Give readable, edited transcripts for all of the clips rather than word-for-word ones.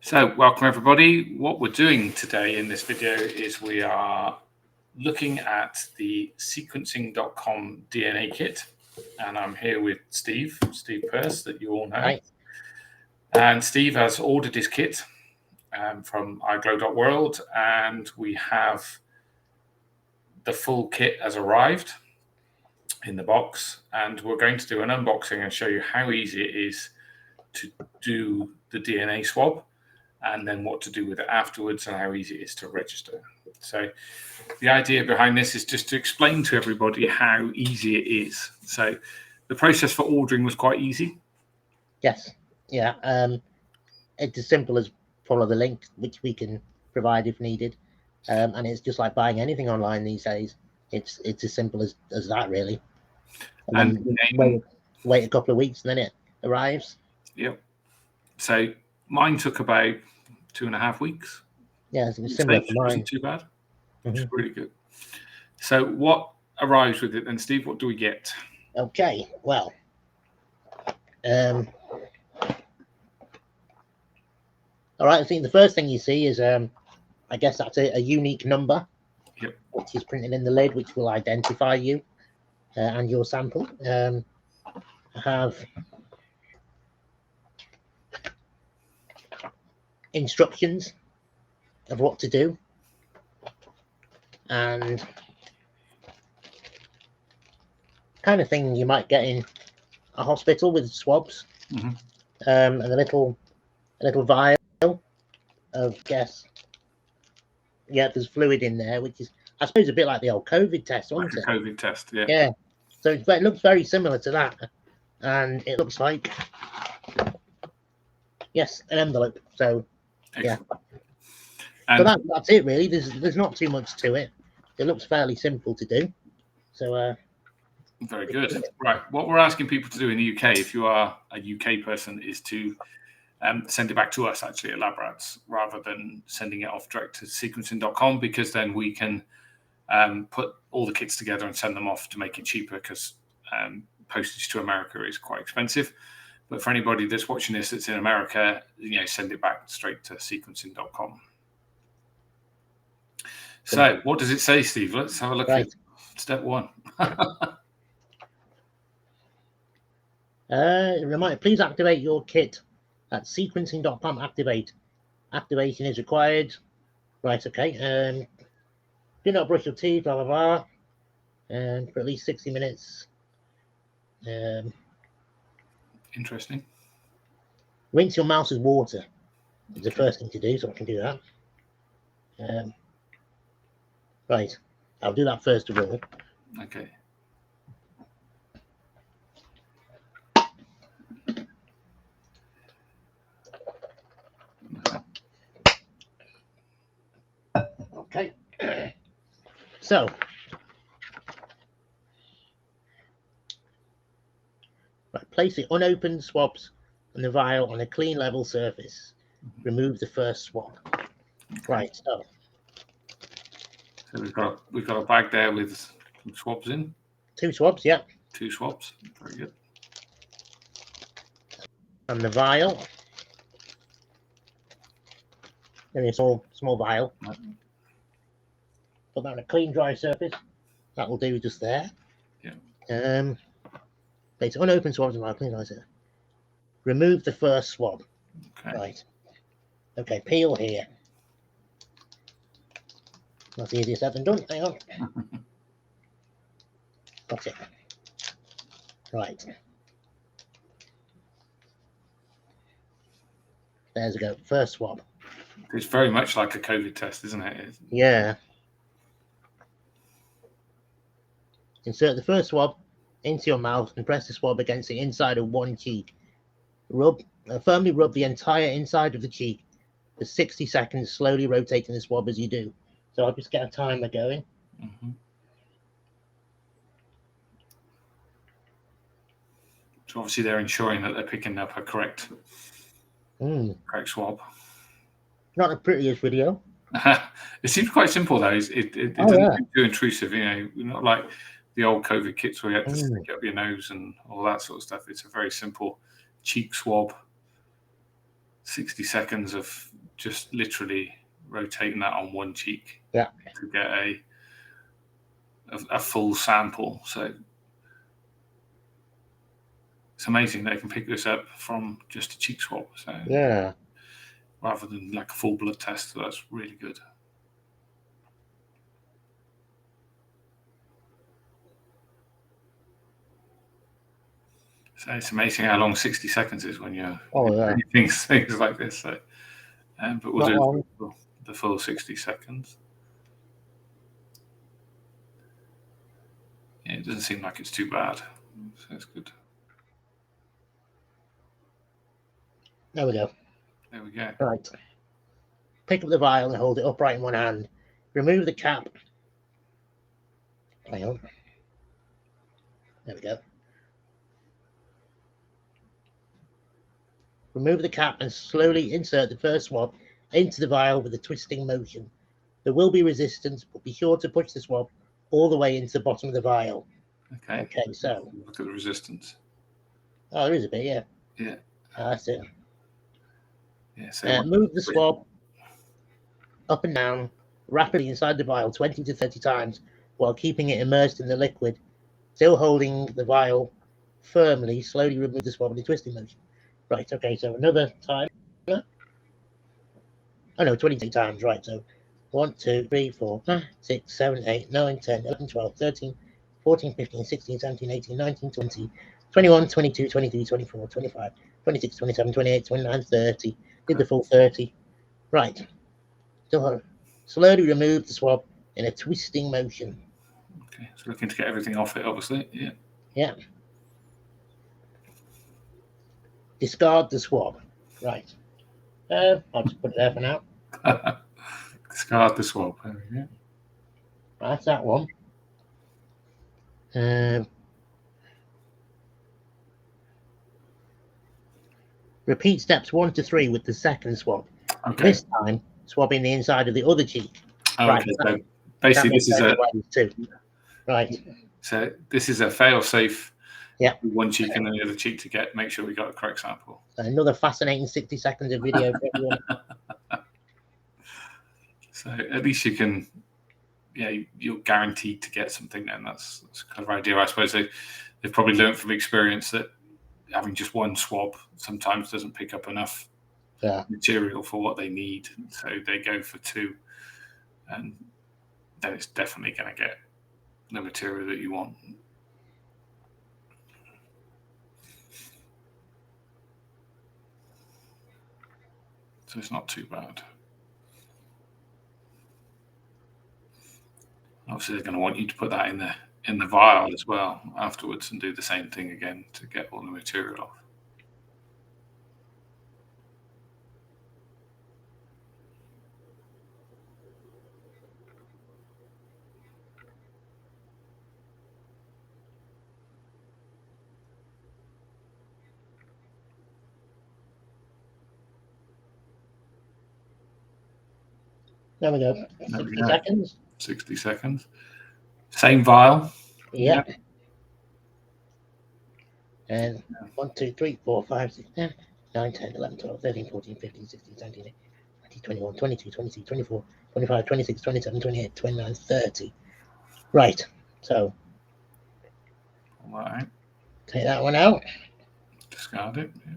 So welcome everybody. What we're doing today in this video is we are looking at the sequencing.com DNA kit, and I'm here with Steve Peirce, that you all know. Right. And Steve has ordered his kit from iglow.world, and we have the full kit has arrived in the box, and we're going to do an unboxing and show you how easy it is to do the DNA swab, and then what to do with it afterwards, and how easy it is to register. So the idea behind this is just to explain to everybody how easy it is. So the process for ordering was quite easy. Yes. Yeah. It's as simple as follow the link, which we can provide if needed. And it's just like buying anything online these days. It's as simple as that, really. And then wait a couple of weeks, and then it arrives. Yep. So mine took about 2.5 weeks. Yeah, it was similar to mine. Wasn't too bad. It's really good. So what arrives with it then, Steve? What do we get? Okay, well, all right. I think the first thing you see is, I guess that's a unique number, which is printed in the lid, which will identify you and your sample. I have instructions of what to do, and kind of thing you might get in a hospital with swabs, and a little vial of there's fluid in there, which is, I suppose, a bit like the old COVID test, wasn't it? COVID test, yeah. Yeah. So it looks very similar to that, and it looks like, yes, an envelope. So excellent. Yeah. And so that's it, really. There's not too much to it. It looks fairly simple to do. So very good. Right. What we're asking people to do in the UK, if you are a UK person, is to send it back to us actually at LABRATS, rather than sending it off direct to sequencing.com, because then we can put all the kits together and send them off to make it cheaper, because postage to America is quite expensive. But for anybody that's watching this that's in America, send it back straight to sequencing.com. So what does it say, Steve? Let's have a look at step one. Reminder, please activate your kit at sequencing.com. Activation is required. Right, okay. Do not brush your teeth, blah, blah, blah. For at least 60 minutes. Interesting. Rinse your mouse with water is the first thing to do, so I can do that. Right, I'll do that first of all. Okay. Okay. So place the unopened swabs and the vial on a clean level surface. Remove the first swab. Right. So we've got a bag there with some swabs in. 2 swabs, yeah. 2 swabs. Very good. And the vial. Only a small vial. Right. Put that on a clean, dry surface. That will do just there. Yeah. Place unopened swabs and vial, clean, dry surface. Remove the first swab. Okay. Right. Okay, peel here. That's easier said than done. Hang on. Got it. Right. There's a go. First swab. It's very much like a COVID test, isn't it? Yeah. Insert the first swab into your mouth and press the swab against the inside of one cheek. Firmly rub the entire inside of the cheek for 60 seconds, slowly rotating the swab as you do. So I'll just get a timer going. So obviously they're ensuring that they're picking up a correct swab. Not the prettiest video. It seems quite simple though. It doesn't seem too intrusive, not like the old COVID kits where you had to stick up your nose and all that sort of stuff. It's a very simple cheek swab. 60 seconds of just literally rotating that on one cheek to get a full sample. So it's amazing they can pick this up from just a cheek swab. So rather than like a full blood test, so that's really good. So it's amazing how long 60 seconds is when you're doing things like this. So, but we'll do the full 60 seconds. Yeah, it doesn't seem like it's too bad. So it's good. There we go. There we go. Right. Pick up the vial and hold it upright in one hand. Remove the cap. Hang on. There we go. Remove the cap and slowly insert the first swab into the vial with a twisting motion. There will be resistance, but be sure to push the swab all the way into the bottom of the vial. Okay. Okay, so look at the resistance. Oh, there is a bit, yeah. Yeah. That's it. Yeah. So move the swab up and down rapidly inside the vial 20 to 30 times while keeping it immersed in the liquid. Still holding the vial firmly, slowly remove the swab in a twisting motion. Right, okay, so another time. Oh no, 20 times, right. So 1, 2, 3, 4, 5, 6, 7, 8, 9, 10, 11, 12, 13, 14, 15, 16, 17, 18, 19, 20, 21, 22, 23, 24, 25, 26, 27, 28, 29, 30. Did the full 30. Right. Still slowly remove the swab in a twisting motion. Okay, so looking to get everything off it, obviously. Yeah. Yeah. Discard the swab. Right. I'll just put it there for now. Discard the swab. There we go. That's that one. Repeat steps 1 to 3 with the second swab. Okay. This time, swabbing the inside of the other cheek. Right. Okay. So basically, this is right. So this is a fail-safe. Yeah. One cheek and then the other cheek to make sure we got the correct sample. Another fascinating 60 seconds of video for everyone. So at least you can, you're guaranteed to get something. Then that's kind of idea. I suppose they've probably learned from experience that having just one swab sometimes doesn't pick up enough material for what they need. So they go for 2, and then it's definitely going to get the material that you want. So it's not too bad. Obviously, they're going to want you to put that in the vial as well afterwards and do the same thing again to get all the material off. There we go. 60 seconds. 60 seconds. Same vial. Yeah. And 1, 2, 3, 4, 5, 6, 7, 9, 10, 11, 12, 13, 14, 15, 16, 17, 18, 20, 21, 22, 23, 24, 25, 26, 27, 28, 29, 30. Right. So. All right. Take that one out. Discard it. Yeah.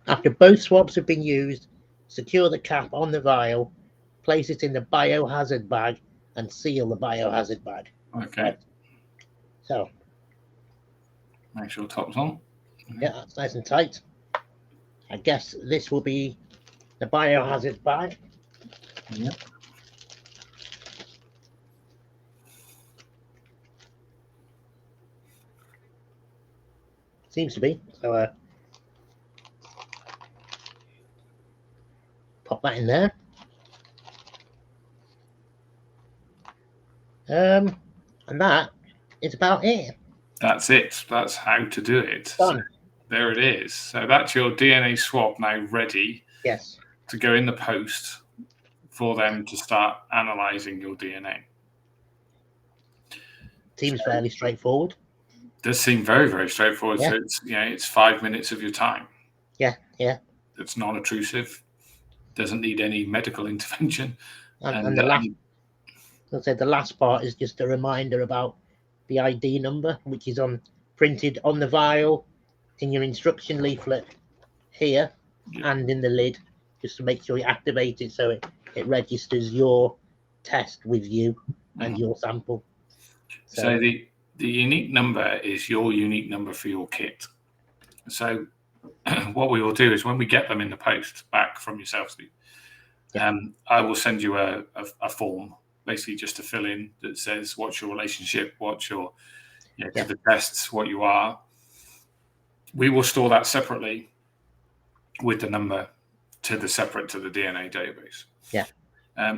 After both swabs have been used, secure the cap on the vial, place it in the biohazard bag, and seal the biohazard bag. Okay. Right. So. Make sure top's on. Yeah, that's nice and tight. I guess this will be the biohazard bag. Yep. Seems to be. So pop that in there. And that is about it. That's it. That's how to do it. Done. So there it is. So that's your DNA swab now ready. Yes. To go in the post for them to start analysing your DNA. Seems fairly straightforward. Does seem very, very straightforward. Yeah. So it's 5 minutes of your time. Yeah, yeah. that's non-intrusive, doesn't need any medical intervention. And the last part is just a reminder about the ID number, which is printed on the vial, in your instruction leaflet here, and in the lid, just to make sure you activate it so it registers your test with you and your sample. So the unique number is your unique number for your kit. So what we will do is when we get them in the post back from yourself, Steve, I will send you a form, basically just to fill in, that says what's your relationship, what's your to the tests, what you are. We will store that separately with the number separate to the DNA database.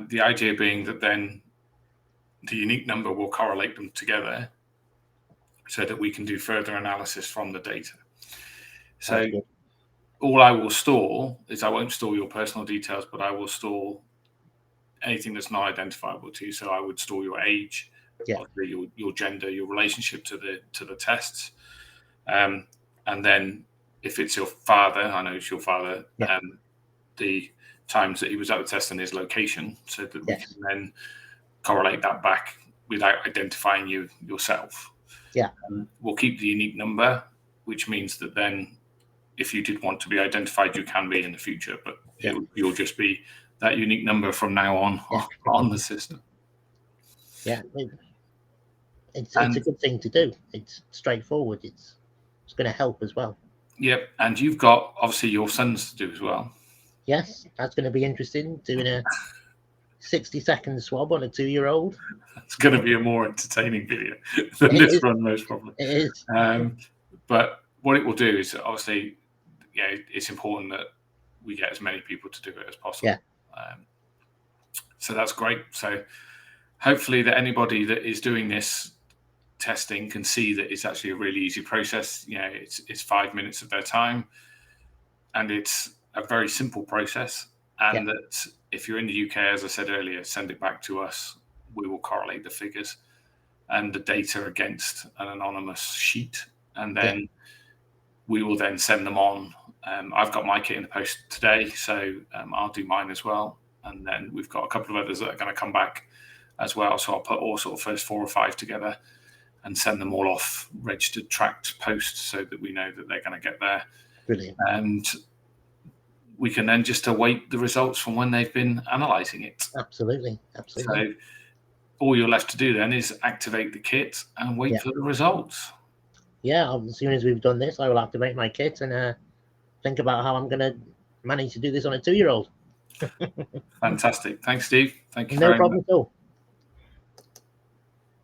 The idea being that then the unique number will correlate them together so that we can do further analysis from the data. So all I will store is, I won't store your personal details, but I will store anything that's not identifiable to you. So I would store your age, your gender, your relationship to the tests, and then if it's your father, I know it's your father, the times that he was at the test and his location, so that we can then correlate that back without identifying you yourself. We'll keep the unique number, which means that then if you did want to be identified, you can be in the future, but you'll just be that unique number from now on the system. It's a good thing to do. It's straightforward. It's going to help as well. And you've got obviously your sons to do as well. Yes, that's going to be interesting, doing a 60-second swab on a 2-year-old. It's going to be a more entertaining video than this one, most probably. It is. But what it will do is, obviously, it's important that we get as many people to do it as possible. So that's great. So hopefully that anybody that is doing this testing can see that it's actually a really easy process. It's 5 minutes of their time, and it's a very simple process. And that if you're in the UK, as I said earlier, send it back to us. We will correlate the figures and the data against an anonymous sheet, and then we will then send them on. I've got my kit in the post today, so I'll do mine as well. And then we've got a couple of others that are going to come back as well. So I'll put all sort of first 4 or 5 together and send them all off registered tracked posts so that we know that they're going to get there. Brilliant. And we can then just await the results from when they've been analysing it. Absolutely. So all you're left to do then is activate the kit and wait for the results. As soon as we've done this, I will activate my kit and think about how I'm going to manage to do this on a 2-year-old. Fantastic. Thanks, Steve. Thank you. No problem at all.